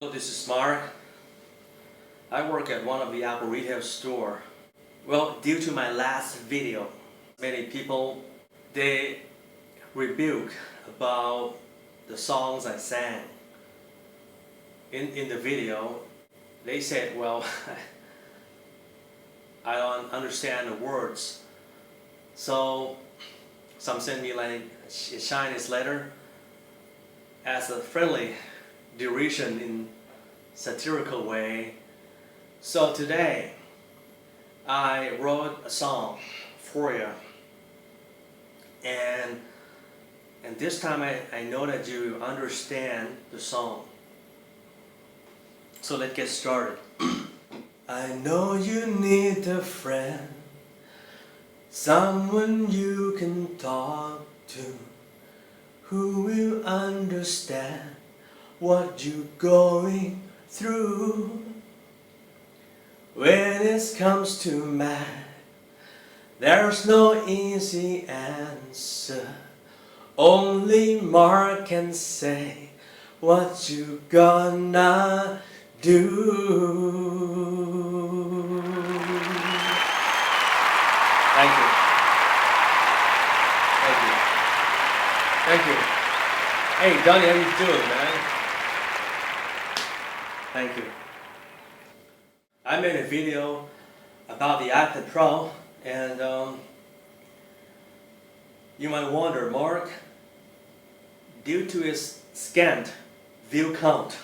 Hello, this is Mark. I work at one of the Apple retail store. Well, due to my last video, many people, they rebuke about the songs I sang. In the video, they said, well, I don't understand the words. So some sent me like a Chinese letter as a friendly derision in satirical way. So today I wrote a song for you, and this time I know that you understand the song. So let's get started. I know you need a friend, someone you can talk to, who will understand what you're going through. When it comes to math, there's no easy answer. Only Mark can say what you gonna do. Thank you. Thank you. Thank you. Hey, Donnie, how you doing, man? Thank you. I made a video about the iPad Pro, and you might wonder, Mark, due to its scant view count,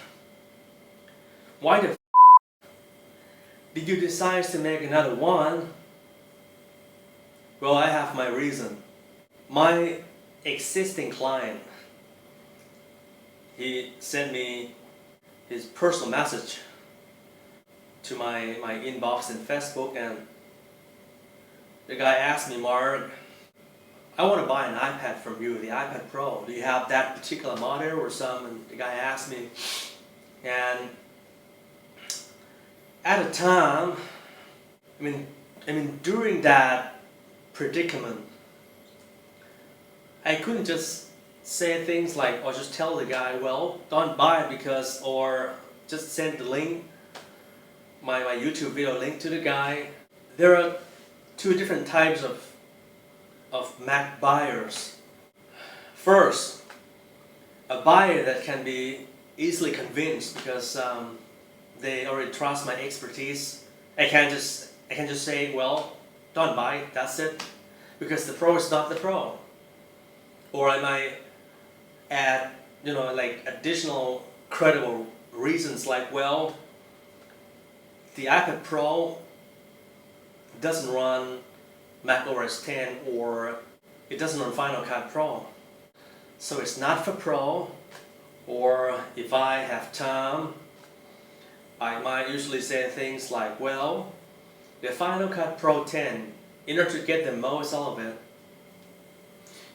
why the did you decide to make another one? Well, I have my reason. My existing client, he sent me his personal message to my inbox in Facebook, and the guy asked me, Mark, I want to buy an iPad from you, the iPad Pro. Do you have that particular model or some? And the guy asked me, and at the time, I mean, during that predicament, I couldn't just say things like, or just tell the guy, well, don't buy it because, or just send the link, my YouTube video link to the guy. There are two different types of Mac buyers. First, a buyer that can be easily convinced because they already trust my expertise. I can just say, well, don't buy it, that's it, because the Pro is not the Pro. Or I might add, like additional credible reasons like, well, the iPad Pro doesn't run Mac OS 10 or it doesn't run Final Cut Pro. So it's not for Pro, or if I have time, I might usually say things like, well, the Final Cut Pro 10, in order to get the most out of it,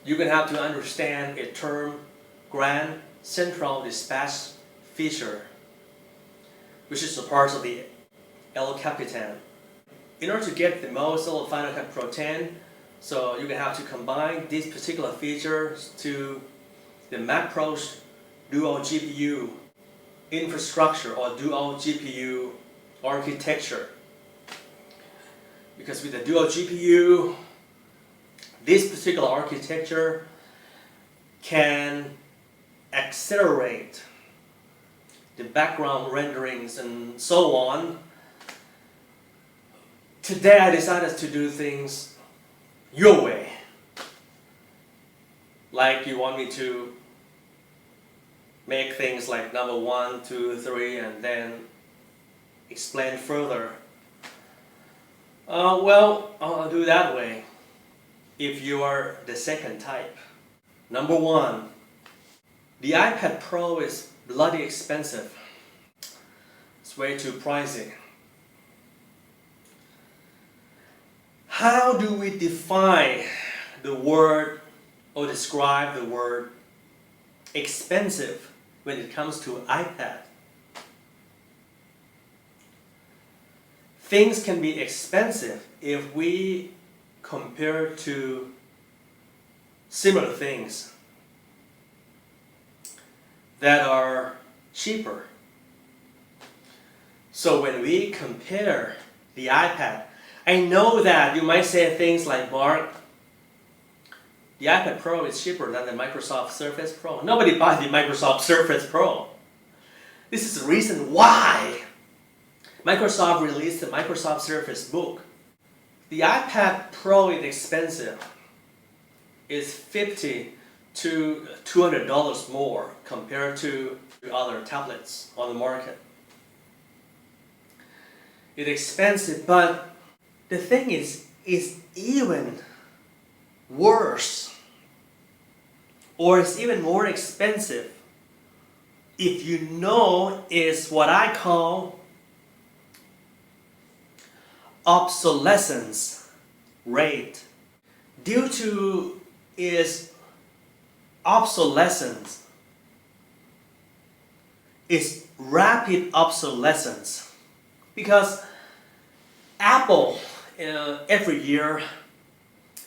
you're going to have to understand a term, Grand Central Dispatch feature, which is a part of the El Capitan. In order to get the most out of Final Cut Pro 10, so you're going to have to combine these particular features to the Mac Pro's dual GPU infrastructure or dual GPU architecture. Because with the dual GPU, this particular architecture can accelerate the background renderings and so on. Today I decided to do things your way. Like you want me to make things like number 1, 2, 3 and then explain further. Well, I'll do that way. If you are the second type. Number 1, the iPad Pro is bloody expensive. It's way too pricey. How do we define the word or describe the word expensive when it comes to iPad? Things can be expensive if we compare to similar things that are cheaper. So when we compare the iPad, I know that you might say things like, Mark, the iPad Pro is cheaper than the Microsoft Surface Pro. Nobody buys the Microsoft Surface Pro. This is the reason why Microsoft released the Microsoft Surface Book. The iPad Pro is expensive. It's $50 to $200 more compared to other tablets on the market. It's expensive, but the thing is even worse, or it's even more expensive if you know is what I call obsolescence rate. Due to its obsolescence, its rapid obsolescence, because Apple every year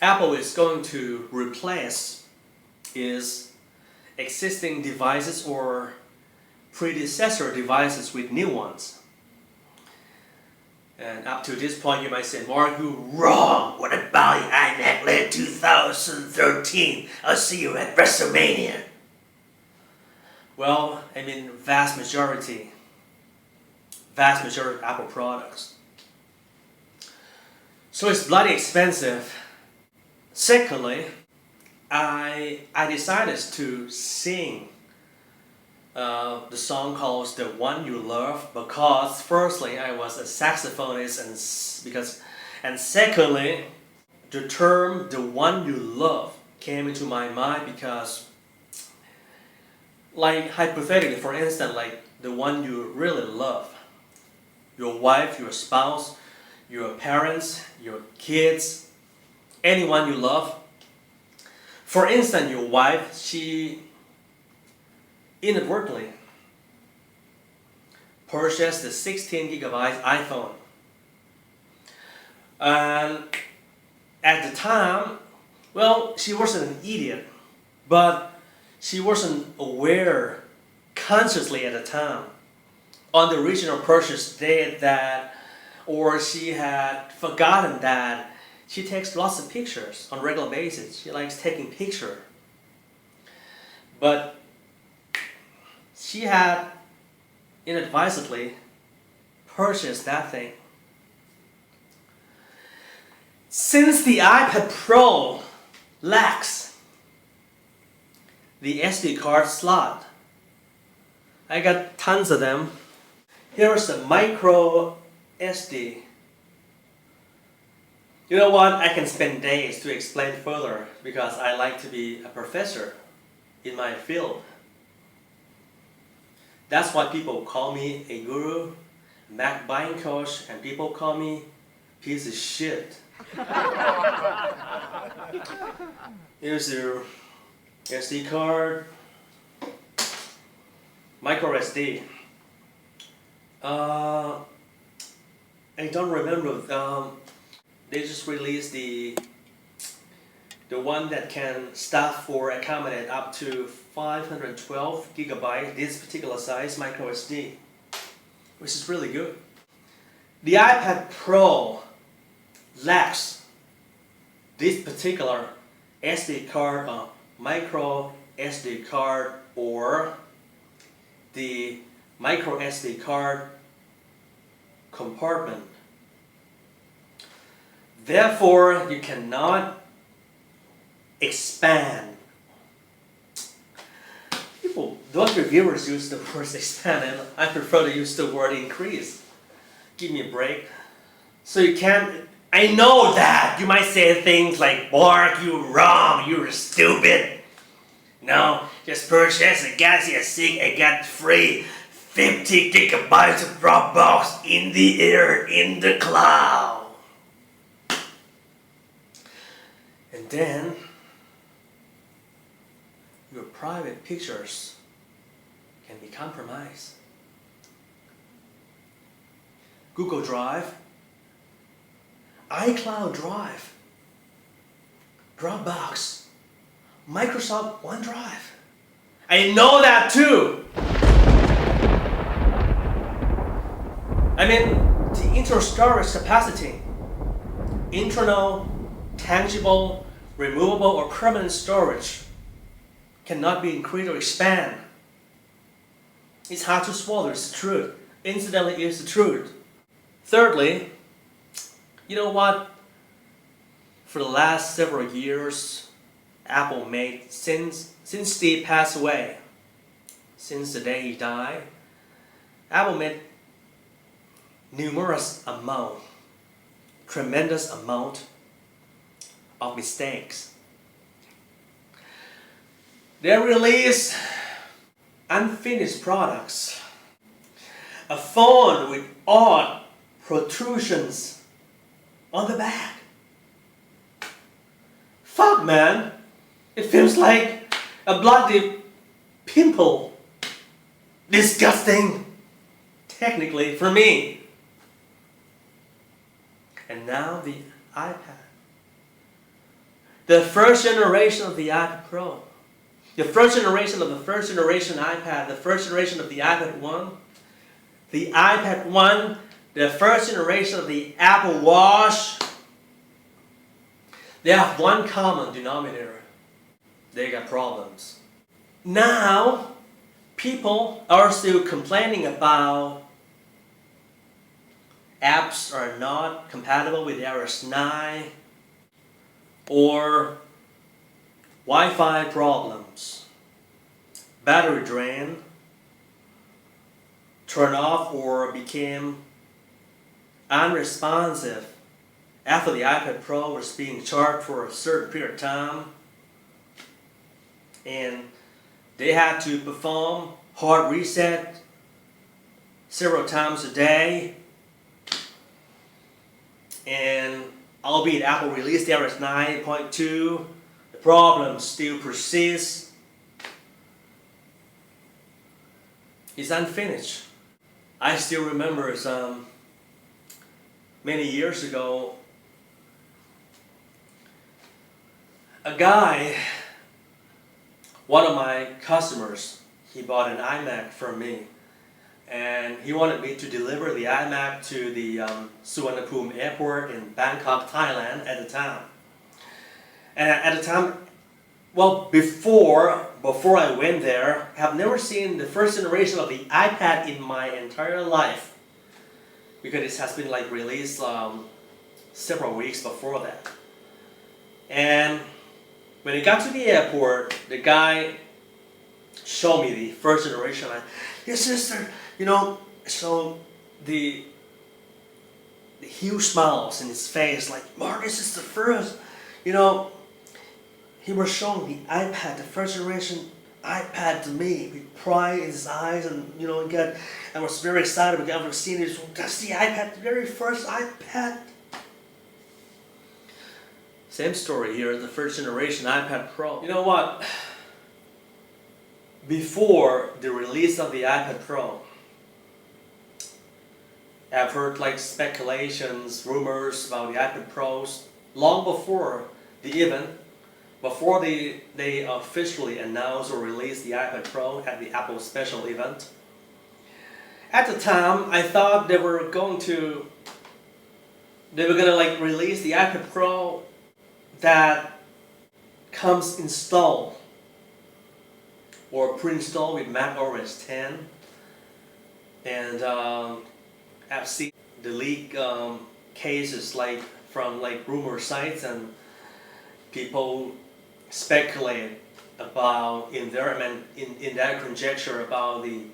Apple is going to replace its existing devices or predecessor devices with new ones. And up to this point you might say, Mark, you're wrong. What about the iMac Lite 2013? I'll see you at WrestleMania. Well, I mean vast majority of Apple products. So it's bloody expensive. Secondly, I decided to sing the song called The One You Love because firstly I was a saxophonist and secondly the term the one you love came into my mind because, like hypothetically, for instance, like the one you really love, your wife, your spouse, your parents, your kids, anyone you love. For instance, your wife, she inadvertently purchased the 16GB iPhone. And at the time, well, she wasn't an idiot, but she wasn't aware consciously at the time on the original purchase date that, or she had forgotten that she takes lots of pictures on a regular basis. She likes taking pictures. But she had inadvisedly purchased that thing. Since the iPad Pro lacks the SD card slot, I got tons of them. Here's a micro SD. You know what? I can spend days to explain further because I like to be a professor in my field. That's why people call me a guru, Mac buying coach, and people call me piece of shit. Here's your SD card, micro SD. I don't remember. They just released the one that can stuff or accommodate up to 512 gigabytes, this particular size micro SD, which is really good. The iPad Pro lacks this particular SD card, micro SD card, or the micro SD card compartment. Therefore, you cannot expand. Those reviewers use the word expand, and I prefer to use the word increase. Give me a break. So you can't. I know that you might say things like, Mark, you're wrong, you're stupid. No, just purchase a Galaxy S6 and get free 50 gigabytes of Dropbox in the air, in the cloud. And then your private pictures can be compromised. Google Drive, iCloud Drive, Dropbox, Microsoft OneDrive. I know that too. I mean, the internal storage capacity, internal, tangible, removable, or permanent storage cannot be increased or expand. It's hard to swallow, it's the truth. Incidentally, it's the truth. Thirdly, you know what? For the last several years, Apple made, since Steve passed away, since the day he died, Apple made tremendous amount of mistakes. They released unfinished products, a phone with odd protrusions on the back. Fuck, man, it feels like a bloody pimple. Disgusting, technically, for me. And now the iPad. The first generation of the iPad Pro. The first generation of the first generation iPad. The first generation of the iPad 1. The iPad 1. The first generation of the Apple Watch. They have one common denominator. They got problems. Now, people are still complaining about apps are not compatible with iOS 9 or Wi-Fi problems, battery drain, turn off or became unresponsive after the iPad Pro was being charged for a certain period of time, and they had to perform hard reset several times a day. And albeit Apple released iOS 9.2, the problem still persists. It's unfinished. I still remember many years ago, a guy, one of my customers, he bought an iMac from me. And he wanted me to deliver the iMac to the Suvarnabhumi airport in Bangkok, Thailand at the time. And at the time, well, before I went there, I have never seen the first generation of the iPad in my entire life, because it has been like released several weeks before that. And when it got to the airport, the guy showed me the first generation. Yes, sister. You know, so the huge smiles in his face, like, Mark, this is the first. You know, he was showing the iPad, the first generation iPad to me with pride in his eyes, and I was very excited because I've seen it. That's the iPad, the very first iPad. Same story here, the first generation iPad Pro. You know what? Before the release of the iPad Pro, I've heard like speculations, rumors about the iPad Pros long before the event, before they officially announced or released the iPad Pro at the Apple special event. At the time, I thought they were gonna like release the iPad Pro that comes installed or pre-installed with Mac OS 10, and I've seen the leak cases like from like rumor sites, and people speculate about in that conjecture about the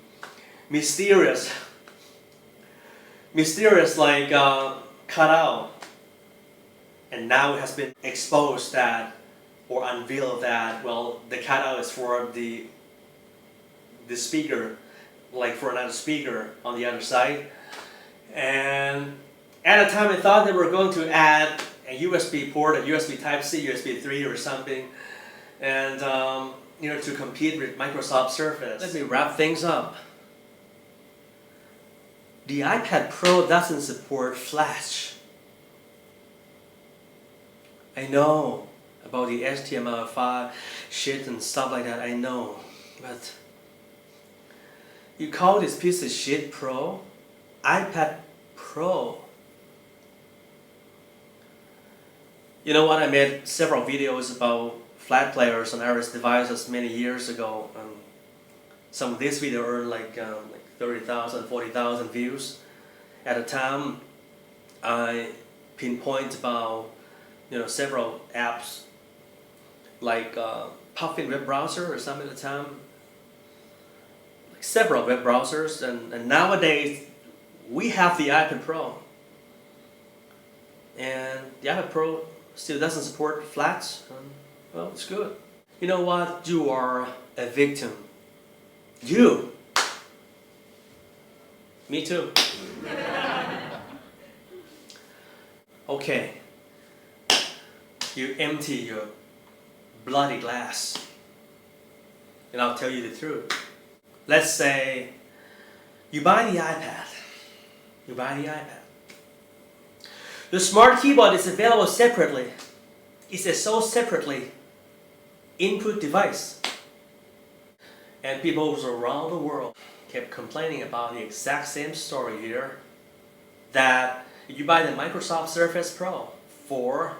mysterious like cutout, and now it has been exposed that or unveiled that the cutout is for the speaker, like for another speaker on the other side. And at the time I thought they were going to add a USB port, a USB Type-C, USB 3 or something, and to compete with Microsoft Surface. Let me wrap things up. The iPad Pro doesn't support Flash. I know about the HTML5 shit and stuff like that, I know, but you call this piece of shit Pro? iPad Pro. You know what? I made several videos about flat players on iOS devices many years ago. Some of these videos earned like 30,000, 40,000 views. At the time, I pinpoint about several apps like Puffin web browser or something at the time. Like several web browsers, and nowadays we have the iPad Pro, and the iPad Pro still doesn't support flats. Well, it's good. You know what? You are a victim. You. Me too. Okay. You empty your bloody glass. And I'll tell you the truth. Let's say you buy the iPad. You buy the iPad. The smart keyboard is available separately. It's a sold separately input device. And people around the world kept complaining about the exact same story here. That if you buy the Microsoft Surface Pro 4,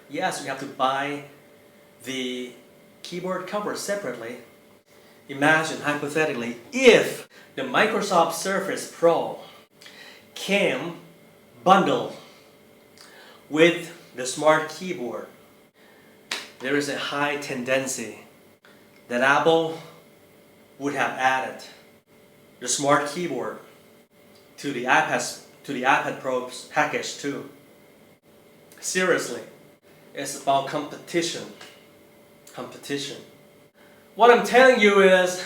yes, you have to buy the keyboard cover separately. Imagine, hypothetically, if the Microsoft Surface Pro came bundled with the smart keyboard, there is a high tendency that Apple would have added the smart keyboard to the iPad Pro package too. Seriously, it's about competition. Competition. What I'm telling you is,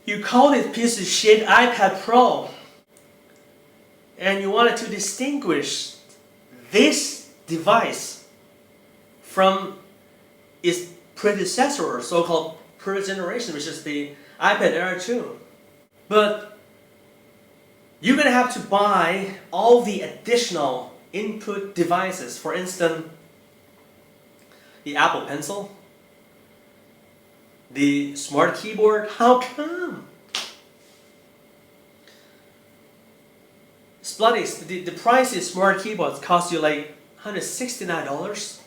you call this piece of shit iPad Pro, and you wanted to distinguish this device from its predecessor, so-called previous generation, which is the iPad Air 2. But you're going to have to buy all the additional input devices. For instance, the Apple Pencil, the smart keyboard. How come? It's bloody. The price of smart keyboards cost you like $169.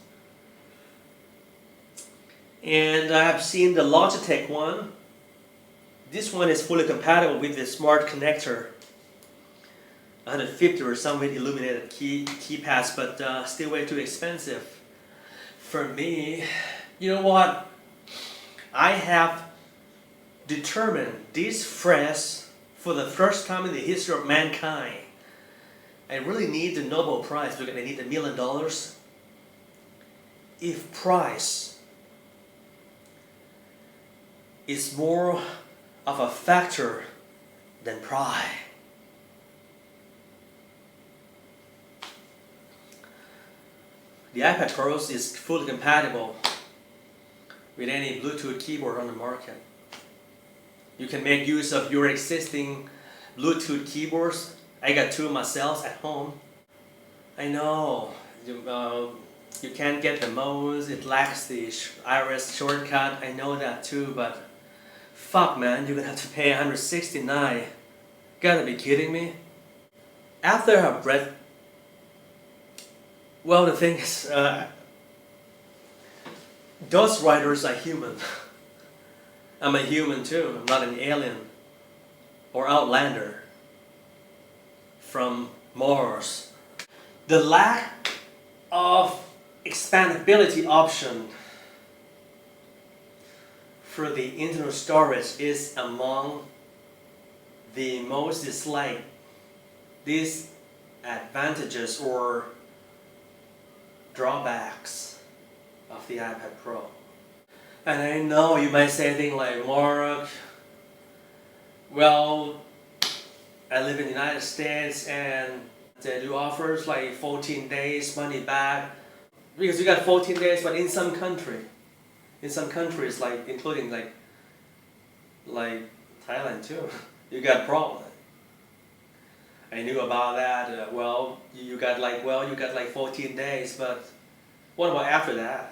And I have seen the Logitech one. This one is fully compatible with the smart connector. 150 or some with illuminated keypads, but still way too expensive for me. You know what? I have determined this phrase for the first time in the history of mankind. I really need the Nobel Prize because I need $1 million. If price is more of a factor than pride. The iPad Pro is fully compatible with any Bluetooth keyboard on the market. You can make use of your existing Bluetooth keyboards. I got two myself at home. I know you can't get the mouse, it lacks the iris shortcut. I know that too, but fuck man, you're gonna have to pay $169. Gotta be kidding me. After I've read, well, the thing is, those writers are human. I'm a human too. I'm not an alien or outlander from Mars. The lack of expandability option for the internal storage is among the most disliked disadvantages or drawbacks of the iPad Pro. And I know you might say things like, Mark, well, I live in the United States and they do offers like 14 days money back, because you got 14 days, but in some countries like including like Thailand too, you got problem. I knew about that. Well, you got like 14 days, but what about after that?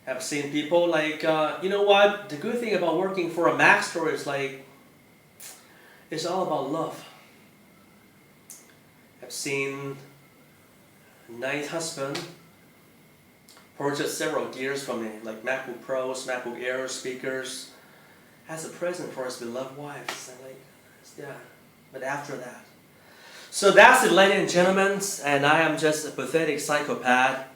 I've seen people like, you know what? The good thing about working for a Mac store is like, it's all about love. I've seen a nice husband purchase several gears from me, like MacBook Pros, MacBook Air speakers, as a present for his beloved wife. And like, yeah, but after that. So that's it, ladies and gentlemen, and I am just a pathetic psychopath.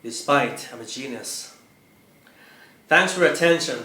Despite I'm a genius. Thanks for your attention.